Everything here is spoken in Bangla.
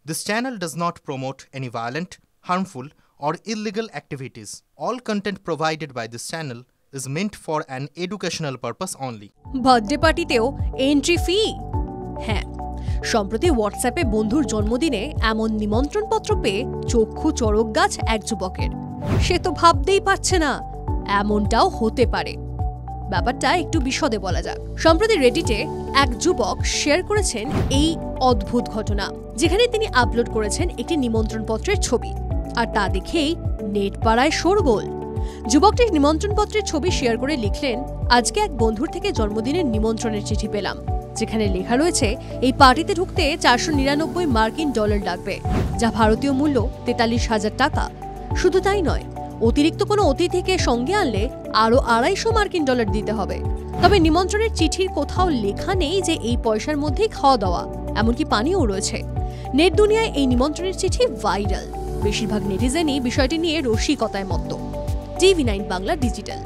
This channel does not promote any violent, harmful, or illegal activities. All content provided by this channel is meant for an educational purpose only. Birthday পার্টিতেও এন্ট্রি ফি? হ্যাঁ, সম্প্রতি হোয়াটসঅ্যাপে বন্ধুর জন্মদিনে এমন নিমন্ত্রণপত্র পেয়ে চক্ষু চড়ক গাছ এক যুবকের। সে তো ভাবতেই পারছে না এমনটাও হতে পারে। ব্যাপারটা একটু বিশদে বলা যাক। সম্প্রতি রেডিটে এক যুবক শেয়ার করেছেন এই অদ্ভুত ঘটনা, যেখানে তিনি আপলোড করেছেন একটি নিমন্ত্রণপত্রের ছবি, আর তা দেখেই নেট পাড়ায় শোরগোল। যুবকটি নিমন্ত্রণপত্রের ছবি শেয়ার করে লিখলেন, আজকে এক বন্ধুর থেকে জন্মদিনের নিমন্ত্রণের চিঠি পেলাম, যেখানে লেখা রয়েছে এই পার্টিতে ঢুকতে 499 মার্কিন ডলার লাগবে, যা ভারতীয় মূল্য 43,000 টাকা। শুধু তাই নয়, অতিরিক্ত কোনো অতিথিকে সঙ্গে আনলে আরও 250 মার্কিন ডলার দিতে হবে। তবে নিমন্ত্রণের চিঠির কোথাও লেখা নেই যে এই পয়সার মধ্যেই খাওয়া দাওয়া, এমনকি পানিও রয়েছে। নেট দুনিয়ায় এই নিমন্ত্রণের চিঠি ভাইরাল। বেশিরভাগ নেটিজেনই বিষয়টি নিয়ে রসিকতায় মত্ত। TV9 Bangla digital.